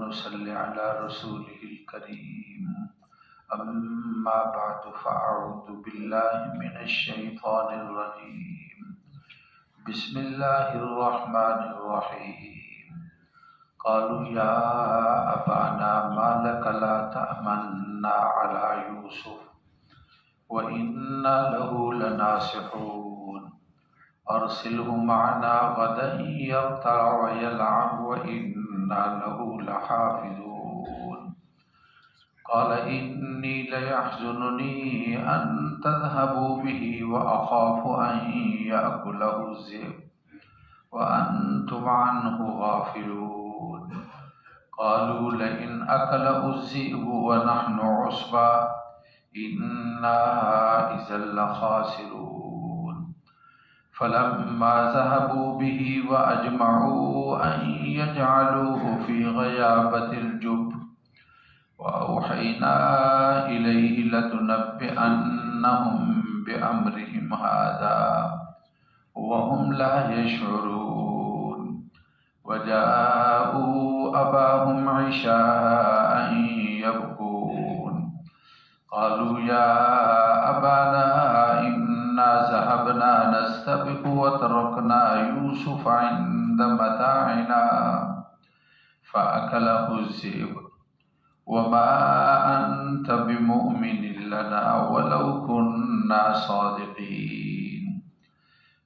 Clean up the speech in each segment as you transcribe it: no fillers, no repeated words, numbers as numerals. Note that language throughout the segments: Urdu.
ونصلي على رسوله الكريم. أما بعد فأعوذ بالله من الشيطان الرجيم. بسم الله الرحمن الرحيم. قالوا يا أبانا ما لك لا تأمنا على يوسف وإنا له لناصحون أرسله معنا غدا يرتع ويلعب وإنا له لحافظون. قال إني ليحزنني أن تذهبوا به وأخاف أن يأكله الذئب وأنتم عنه غافلون. قالوا لئن أكله الذئب ونحن عصبة إنا إذا لخاسرون. فلما ذهبوا به وأجمعوا أن يجعلوه في غيابة الجب وأوحينا إليه لتنبئنهم بأمرهم هذا وهم لا يشعرون. وجاءوا أباهم عشاء يبكون. قالوا يا أبانا إنا ذهبنا نستبق وتركنا يوسف عند متاعنا فأكله الذئب وما أنت بمؤمن لنا ولو كنا صادقين.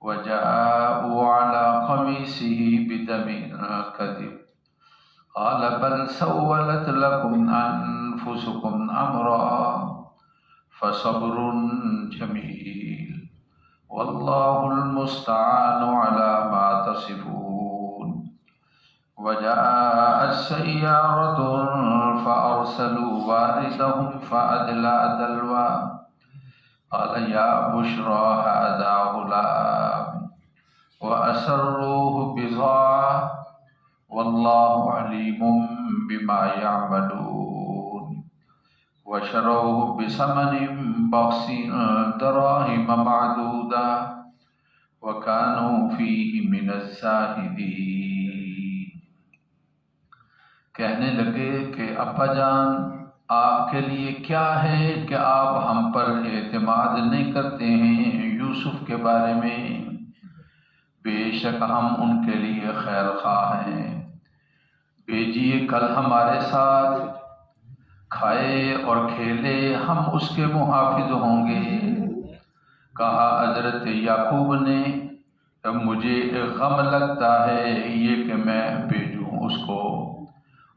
وجاءوا على قميصه بدم كذب قال بل سولت لكم أنفسكم أمرا فصبر جميل والله المستعان على ما تصفون. وجاءت سيارة فأرسلوا واردهم فأدلى دلوى قال يا بشرى هذا غلام وأسروه بضاعة والله عليم بما يعملون. وشروه بثمن بخس دراهم معدودة وكانوا فيه من الزاهدين. کہنے لگے کہ ابا جان آپ کے لیے کیا ہے کہ آپ ہم پر اعتماد نہیں کرتے ہیں یوسف کے بارے میں؟ بے شک ہم ان کے لیے خیر خواہ ہیں. بھیجیے کل ہمارے ساتھ، کھائے اور کھیلے، ہم اس کے محافظ ہوں گے. کہا حضرت یعقوب نے مجھے غم لگتا ہے یہ کہ میں بھیجوں اس کو،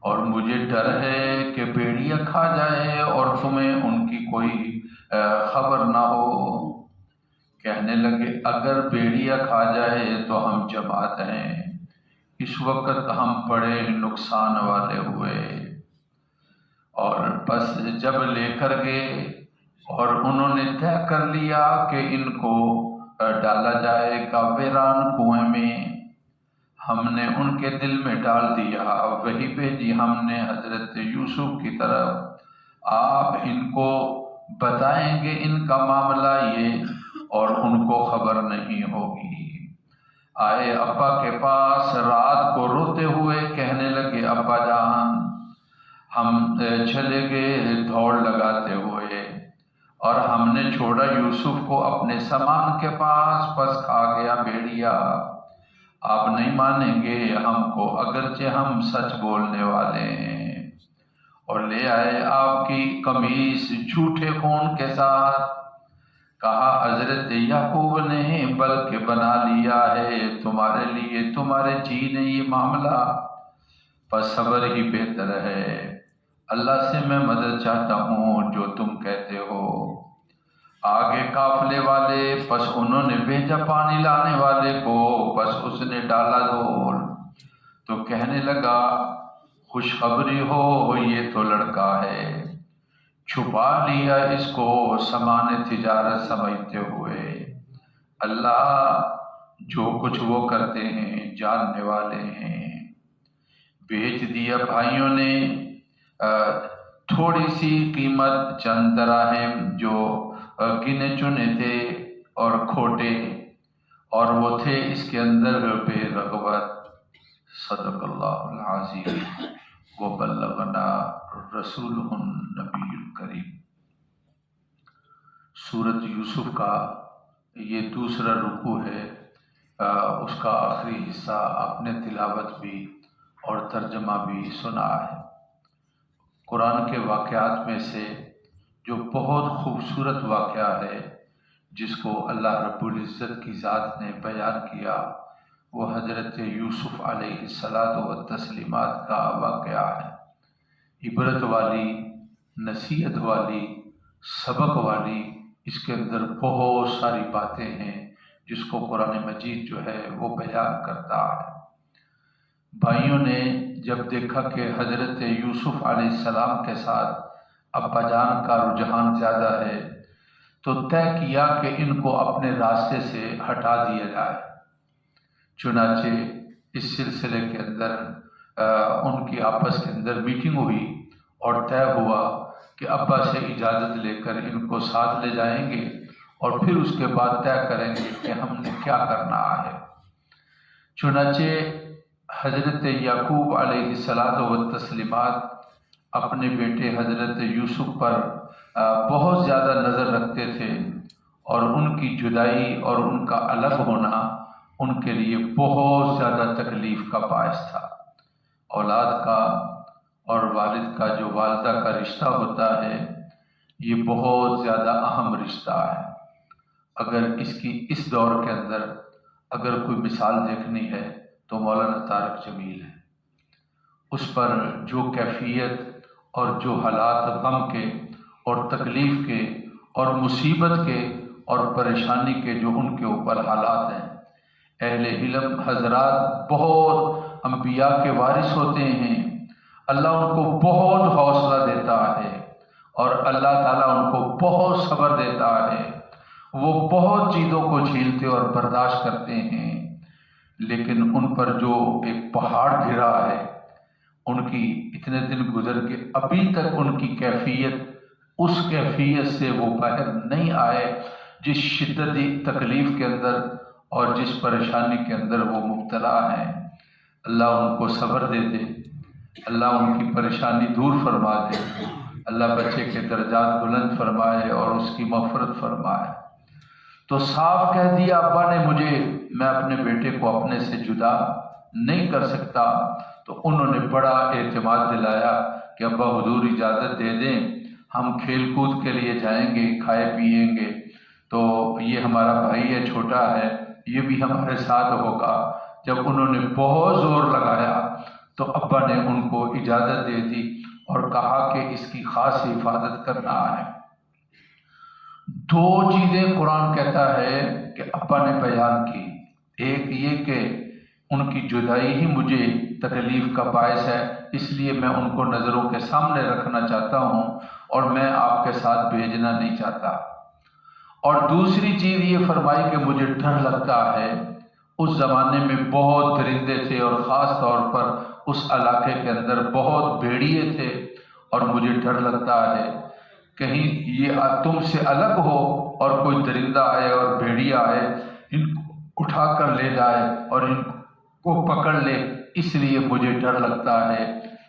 اور مجھے ڈر ہے کہ بھیڑیا کھا جائے اور تمہیں ان کی کوئی خبر نہ ہو. کہنے لگے اگر بھیڑیا کھا جائے تو ہم جماعت ہیں. اس وقت ہم بڑے نقصان والے ہوئے. اور بس جب لے کر گئے اور انہوں نے طے کر لیا کہ ان کو ڈالا جائے گا ویران کنویں میں، ہم نے ان کے دل میں ڈال دیا وہی بھیجی ہم نے حضرت یوسف کی طرف. آپ ان کو بتائیں گے ان کا معاملہ یہ اور ان کو خبر نہیں ہوگی. آئے ابا کے پاس رات کو روتے ہوئے کہنے لگے ابا جان ہم چلے گئے دوڑ لگاتے ہوئے اور ہم نے چھوڑا یوسف کو اپنے سامان کے پاس، پس کھا گیا بھیڑیا. آپ نہیں مانیں گے ہم کو اگرچہ ہم سچ بولنے والے ہیں. اور لے آئے آپ کی قمیص جھوٹے خون کے ساتھ. کہا حضرت یعقوب نے بلکہ بنا لیا ہے تمہارے لیے تمہارے جی نے یہ معاملہ، پس صبر ہی بہتر ہے. اللہ سے میں مدد چاہتا ہوں جو تم کہتے ہو. آگے قافلے والے، پس انہوں نے بھیجا پانی لانے والے کو، پس اس نے ڈالا ڈول تو کہنے لگا خوشخبری ہو یہ تو لڑکا ہے. چھپا لیا اس کو سامان تجارت سمجھتے ہوئے. اللہ جو کچھ وہ کرتے ہیں جاننے والے ہیں. بیچ دیا بھائیوں نے تھوڑی سی قیمت چند دراہم جو گنے چنے تھے اور کھوٹے، اور وہ تھے اس کے اندر بے رغبت. صدق اللہ العظیم. وبلغنا رسولہ النبی الکریم۔ سورۃ یوسف کا یہ دوسرا رکوع ہے، اس کا آخری حصہ آپ نے تلاوت بھی اور ترجمہ بھی سنا ہے۔ قرآن کے واقعات میں سے جو بہت خوبصورت واقعہ ہے جس کو اللہ رب العزت کی ذات نے بیان کیا، وہ حضرت یوسف علیہ الصلاۃ والتسلیمات کا واقعہ ہے۔ عبرت والی، نصیحت والی، سبق والی، اس کے اندر بہت ساری باتیں ہیں جس کو قرآن مجید جو ہے وہ بیان کرتا ہے۔ بھائیوں نے جب دیکھا کہ حضرت یوسف علیہ السلام کے ساتھ ابا جان کا رجحان زیادہ ہے تو طے کیا کہ ان کو اپنے راستے سے ہٹا دیا جائے۔ چنانچہ اس سلسلے کے اندر ان کی آپس کے اندر میٹنگ ہوئی اور طے ہوا کہ ابا سے اجازت لے کر ان کو ساتھ لے جائیں گے اور پھر اس کے بعد طے کریں گے کہ ہم نے کیا کرنا ہے۔ چنانچہ حضرت یعقوب علیہ الصلاۃ والتسلیمات اپنے بیٹے حضرت یوسف پر بہت زیادہ نظر رکھتے تھے، اور ان کی جدائی اور ان کا الگ ہونا ان کے لیے بہت زیادہ تکلیف کا باعث تھا۔ اولاد کا اور والد کا جو والدہ کا رشتہ ہوتا ہے یہ بہت زیادہ اہم رشتہ ہے۔ اگر اس دور کے اندر اگر کوئی مثال دیکھنی ہے تو مولانا طارق جمیل ہے۔ اس پر جو کیفیت اور جو حالات غم کے اور تکلیف کے اور مصیبت کے اور پریشانی کے جو ان کے اوپر حالات ہیں، اہل علم حضرات بہت انبیاء کے وارث ہوتے ہیں، اللہ ان کو بہت حوصلہ دیتا ہے اور اللہ تعالیٰ ان کو بہت صبر دیتا ہے، وہ بہت چیزوں کو جھیلتے اور برداشت کرتے ہیں، لیکن ان پر جو ایک پہاڑ گرا ہے، ان کی اتنے دن گزر کے ابھی تک ان کی کیفیت اس کیفیت سے وہ باہر نہیں آئے جس شدتی تکلیف کے اندر اور جس پریشانی کے اندر وہ مبتلا ہیں۔ اللہ ان کو صبر دے دے، اللہ ان کی پریشانی دور فرما دے، اللہ بچے کے درجات بلند فرمائے اور اس کی مغفرت فرمائے۔ تو صاف کہہ دیا ابا نے مجھے، میں اپنے بیٹے کو اپنے سے جدا نہیں کر سکتا۔ تو انہوں نے بڑا اعتماد دلایا کہ ابا حضور اجازت دے دیں، ہم کھیل کود کے لیے جائیں گے، کھائے پیئیں گے، تو یہ ہمارا بھائی ہے، چھوٹا ہے، یہ بھی ہمارے ساتھ ہوگا۔ جب انہوں نے بہت زور لگایا تو ابا نے ان کو اجازت دے دی اور کہا کہ اس کی خاص حفاظت کرنا ہے۔ دو چیزیں قرآن کہتا ہے کہ ابا نے بیان کی، ایک یہ کہ ان کی جدائی ہی مجھے تکلیف کا باعث ہے، اس لیے میں ان کو نظروں کے سامنے رکھنا چاہتا ہوں اور میں آپ کے ساتھ بھیجنا نہیں چاہتا۔ اور دوسری چیز یہ فرمائی کہ مجھے ڈر لگتا ہے، اس زمانے میں بہت درندے تھے اور خاص طور پر اس علاقے کے اندر بہت بھیڑیے تھے، اور مجھے ڈر لگتا ہے کہیں یہ تم سے الگ ہو اور کوئی درندہ آئے اور بھیڑیا آئے ان کو اٹھا کر لے جائے اور ان کو پکڑ لے، اس لیے مجھے ڈر لگتا ہے۔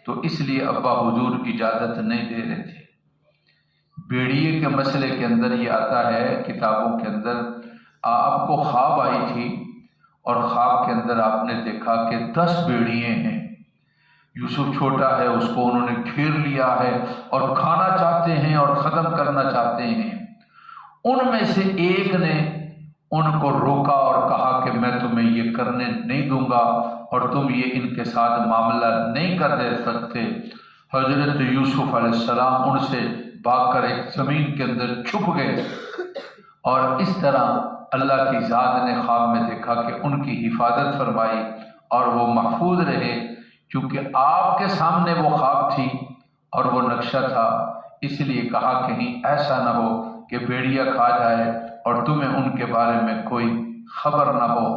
تو اس لیے ابا حضور اجازت نہیں دے رہے تھے۔ بھیڑیے کے مسئلے کے اندر یہ آتا ہے کتابوں کے اندر، آپ کو خواب آئی تھی اور خواب کے اندر آپ نے دیکھا کہ 10 بھیڑیے ہیں، یوسف چھوٹا ہے، اس کو انہوں نے گھیر لیا ہے اور کھانا چاہتے ہیں اور ختم کرنا چاہتے ہیں۔ ان میں سے ایک نے ان کو روکا اور کہا کہ میں تمہیں یہ کرنے نہیں دوں گا اور تم یہ ان کے ساتھ معاملہ نہیں کر دے سکتے۔ حضرت یوسف علیہ السلام ان سے بھاگ کر ایک زمین کے اندر چھپ گئے، اور اس طرح اللہ کی ذات نے خواب میں دیکھا کہ ان کی حفاظت فرمائی اور وہ محفوظ رہے، کیونکہ آپ کے سامنے وہ خواب تھی اور وہ نقشہ تھا، اس لیے کہا کہیں ایسا نہ ہو کہ بھیڑیا کھا جائے اور تمہیں ان کے بارے میں کوئی خبر نہ ہو۔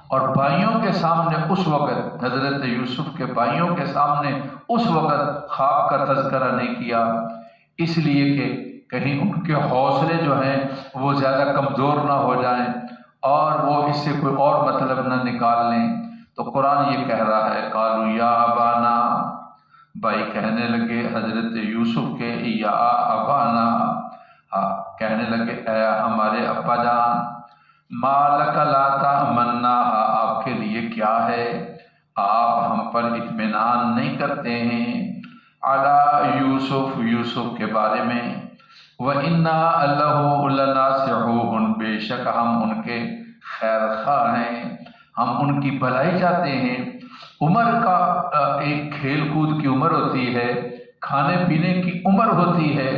اور بھائیوں کے سامنے اس وقت، حضرت یوسف کے بھائیوں کے سامنے اس وقت خواب کا تذکرہ نہیں کیا، اس لیے کہ کہیں ان کے حوصلے جو ہیں وہ زیادہ کمزور نہ ہو جائیں اور وہ اس سے کوئی اور مطلب نہ نکال لیں۔ تو قرآن یہ کہہ رہا ہے قالوا یا ابانا، بھائی کہنے لگے حضرت یوسف کے یا ابانا، کہنے لگے اے ہمارے ابا جان، ما لک لا تأمنا، آپ کے لیے کیا ہے آپ ہم پر اطمینان نہیں کرتے ہیں، علی یوسف، یوسف کے بارے میں، وَإِنَّا لَهُ لَنَاصِحُونَ، بے شک ہم ان کے خیر خواہ ہیں، ہم ان کی بھلائی چاہتے ہیں۔ عمر کا ایک کھیل کود کی عمر ہوتی ہے، کھانے پینے کی عمر ہوتی ہے،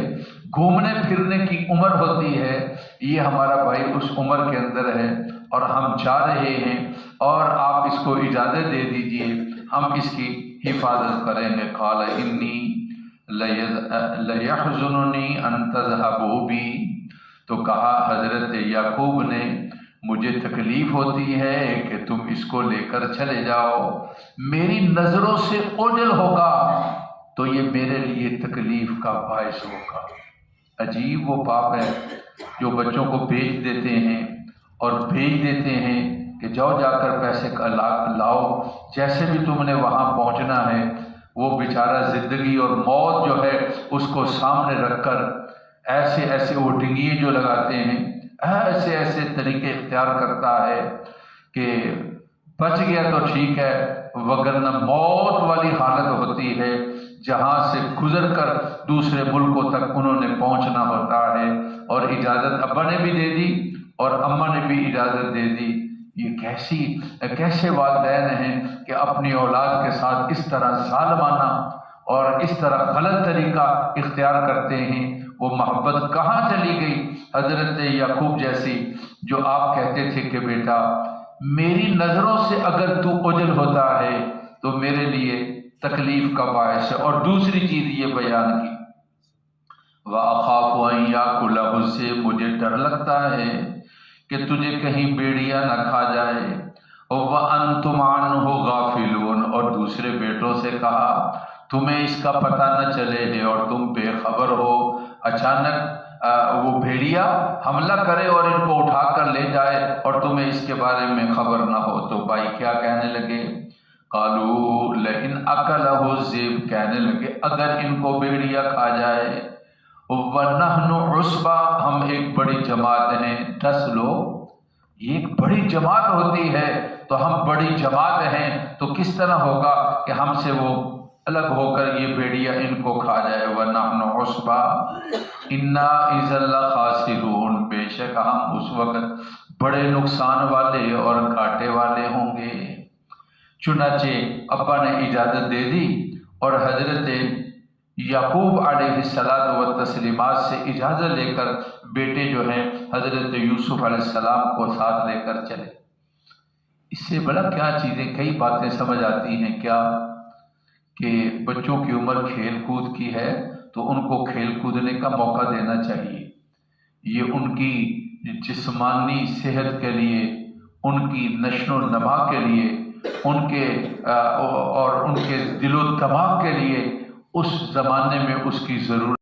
گھومنے پھرنے کی عمر ہوتی ہے، یہ ہمارا بھائی اس عمر کے اندر ہے اور ہم جا رہے ہیں، اور آپ اس کو اجازت دے دیجئے، ہم اس کی حفاظت کریں گے۔ قال انی لیحزننی ان تذهبوا بی، تو کہا حضرت یعقوب نے مجھے تکلیف ہوتی ہے کہ تم اس کو لے کر چلے جاؤ، میری نظروں سے اوجھل ہوگا تو یہ میرے لیے تکلیف کا باعث ہوگا۔ عجیب وہ باپ ہے جو بچوں کو بھیج دیتے ہیں اور بھیج دیتے ہیں کہ جاؤ جا کر پیسے لاؤ، جیسے بھی تم نے وہاں پہنچنا ہے۔ وہ بیچارہ زندگی اور موت جو ہے اس کو سامنے رکھ کر ایسے ایسے وہ ڈنگیے جو لگاتے ہیں، ایسے ایسے طریقے اختیار کرتا ہے کہ بچ گیا تو ٹھیک ہے، وگرنہ موت والی حالت ہوتی ہے، جہاں سے گزر کر دوسرے ملکوں تک انہوں نے پہنچنا ہوتا ہے۔ اور اجازت ابا نے بھی دے دی اور اماں نے بھی اجازت دے دی۔ یہ کیسے والدین ہیں کہ اپنی اولاد کے ساتھ اس طرح ظالمانہ اور اس طرح غلط طریقہ اختیار کرتے ہیں۔ وہ محبت کہاں چلی گئی حضرت یعقوب جیسی، جو آپ کہتے تھے کہ بیٹا میری نظروں سے اگر تو اوجھل ہوتا ہے تو میرے لیے تکلیف کا باعث ہے۔ اور دوسری چیز یہ بیان کی، وَأَخَافُ أَن يَأْكُلَهُ الذِّئْبُ، مجھے ڈر لگتا ہے کہ تجھے کہیں بیڑیا نہ کھا جائے، وَأَنْتُمْ عَنْهُ غَافِلُونَ، اور دوسرے بیٹوں سے کہا تمہیں اس کا پتہ نہ چلے ہے اور تم بے خبر ہو، اچانک وہ بھیڑیا حملہ کرے اور ان کو اٹھا کر لے جائے اور تمہیں اس کے بارے میں خبر نہ ہو۔ تو بھائی کیا کہنے لگے، قالوا لئن اکلہ الذئب، کہنے لگے اگر ان کو بھیڑیا کھا جائے، وَنَحْنُ عُصْبَةٌ، ہم ایک بڑی جماعت ہیں، 10 لوگ، یہ ایک بڑی جماعت ہوتی ہے، تو ہم بڑی جماعت ہیں تو کس طرح ہوگا کہ ہم سے وہ الگ ہو کر یہ بھیڑیا ان کو کھا جائے۔ وَنَحْنُ عُصْبَةٌ إِنَّا إِذًا لَخَاسِرُونَ، بے شک ہم اس وقت بڑے نقصان والے اور گھاٹے والے ہوں گے۔ چنانچہ ابا نے اجازت دے دی اور حضرت یعقوب علیہ السلام و تسلیمات سے اجازت لے کر بیٹے جو ہیں حضرت یوسف علیہ السلام کو ساتھ لے کر چلے۔ اس سے بڑا کیا چیزیں، کئی باتیں سمجھ آتی ہیں کیا کہ بچوں کی عمر کھیل کود کی ہے تو ان کو کھیل کودنے کا موقع دینا چاہیے۔ یہ ان کی جسمانی صحت کے لیے، ان کی نشو و نما کے لیے، ان کے دل و دماغ کے لیے اس زمانے میں اس کی ضرورت